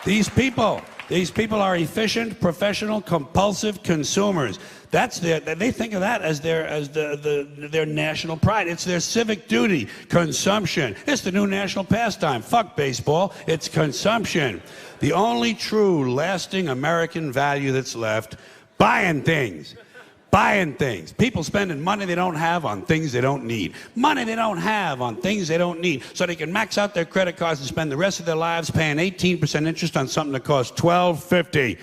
These people are efficient, professional, compulsive consumers. They think of that as their national pride. It's their civic duty. Consumption. It's the new national pastime. Fuck baseball. It's consumption. The only true, lasting American value that's left, buying things. Buying things. People spending money they don't have on things they don't need. Money they don't have on things they don't need. So they can max out their credit cards and spend the rest of their lives paying 18% interest on something that costs $12.50.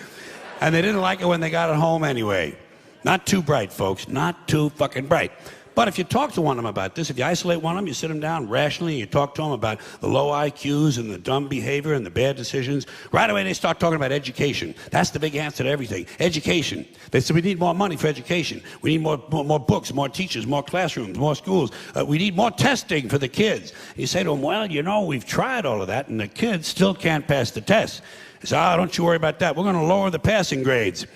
And they didn't like it when they got it home anyway. Not too bright, folks. Not too fucking bright. But if you talk to one of them about this, if you isolate one of them, you sit them down rationally, and you talk to them about the low IQs and the dumb behavior and the bad decisions, right away they start talking about education. That's the big answer to everything. Education. They say we need more money for education. We need more books, more teachers, more classrooms, more schools. We need more testing for the kids. And you say to them, well, you know, we've tried all of that, and the kids still can't pass the test. They say, don't you worry about that. We're going to lower the passing grades.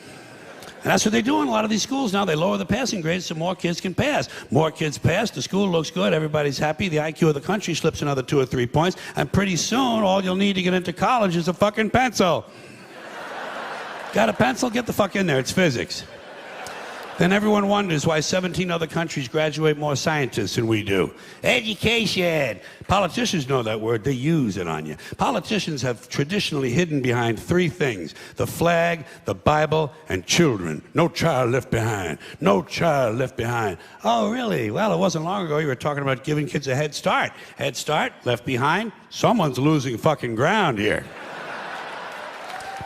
And that's what they do in a lot of these schools now. They lower the passing grades so more kids can pass. More kids pass, the school looks good, everybody's happy, the IQ of the country slips another 2 or 3 points, and pretty soon all you'll need to get into college is a fucking pencil. Got a pencil? Get the fuck in there, it's physics. Then everyone wonders why 17 other countries graduate more scientists than we do. Education. Politicians know that word. They use it on you. Politicians have traditionally hidden behind 3 things: the flag, the Bible, and children. No child left behind. No child left behind. Oh, really? Well, it wasn't long ago you were talking about giving kids a head start. Head start, left behind. Someone's losing fucking ground here.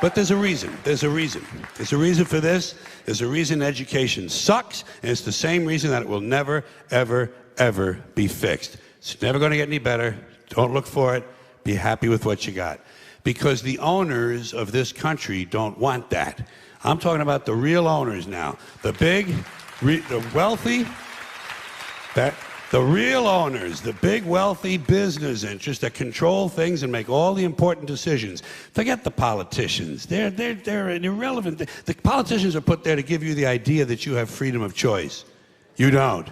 But there's a reason. There's a reason. There's a reason for this. There's a reason education sucks, and it's the same reason that it will never, ever, ever be fixed. It's never going to get any better. Don't look for it. Be happy with what you got. Because the owners of this country don't want that. I'm talking about the real owners now. The big, the wealthy, the real owners, the big wealthy business interests that control things and make all the important decisions. Forget the politicians. They're irrelevant. The politicians are put there to give you the idea that you have freedom of choice. You don't.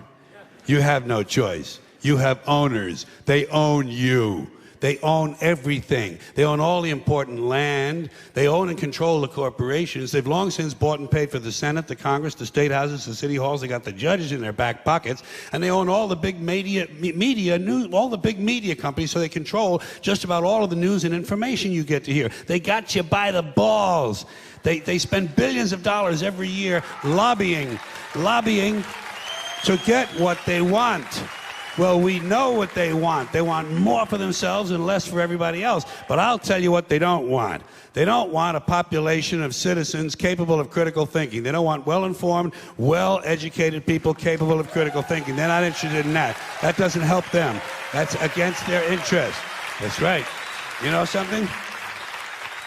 You have no choice. You have owners. They own you. They own everything. They own all the important land. They own and control the corporations. They've long since bought and paid for the Senate, the Congress, the state houses, the city halls. They got the judges in their back pockets, and they own all the big all the big media companies. So they control just about all of the news and information you get to hear. They got you by the balls. They spend billions of dollars every year lobbying to get what they want. Well, we know what they want. They want more for themselves and less for everybody else. But I'll tell you what they don't want. They don't want a population of citizens capable of critical thinking. They don't want well-informed, well-educated people capable of critical thinking. They're not interested in that. That doesn't help them. That's against their interest. That's right. You know something?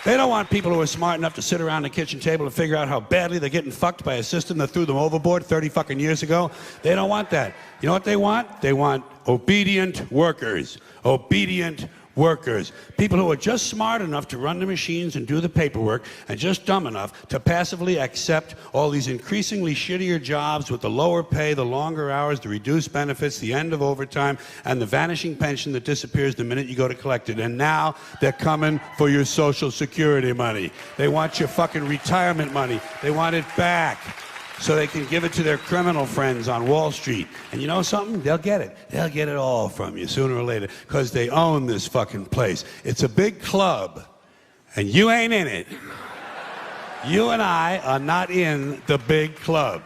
They don't want people who are smart enough to sit around the kitchen table and figure out how badly they're getting fucked by a system that threw them overboard 30 fucking years ago. They don't want that. You know what they want? They want obedient workers. Obedient workers. People who are just smart enough to run the machines and do the paperwork, and just dumb enough to passively accept all these increasingly shittier jobs with the lower pay, the longer hours, the reduced benefits, the end of overtime, and the vanishing pension that disappears the minute you go to collect it. And now they're coming for your Social Security money. They want your fucking retirement money. They want it back, so they can give it to their criminal friends on Wall Street. And you know something? They'll get it. They'll get it all from you sooner or later, because they own this fucking place. It's a big club, and you ain't in it. You and I are not in the big club.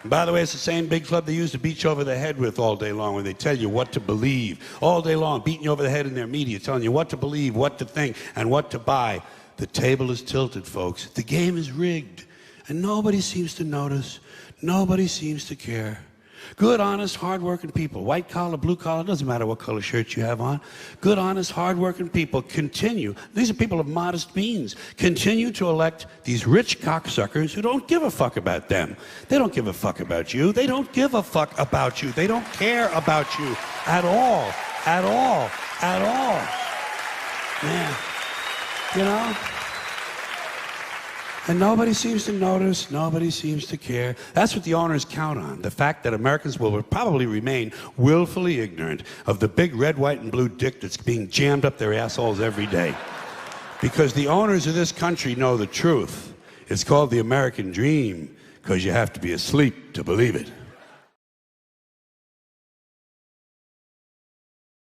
And by the way, it's the same big club they use to beat you over the head with all day long when they tell you what to believe. All day long, beating you over the head in their media, telling you what to believe, what to think, and what to buy. The table is tilted, folks. The game is rigged. And nobody seems to notice. Nobody seems to care. Good, honest, hard-working people, white collar, blue collar, doesn't matter what color shirt you have on. Good, honest, hard-working people continue. These are people of modest means. Continue to elect these rich cocksuckers who don't give a fuck about them. They don't give a fuck about you. They don't give a fuck about you. They don't care about you at all. At all. At all. Yeah. You know? And nobody seems to notice, nobody seems to care. That's what the owners count on, the fact that Americans will probably remain willfully ignorant of the big red, white, and blue dick that's being jammed up their assholes every day. Because the owners of this country know the truth. It's called the American dream, because you have to be asleep to believe it.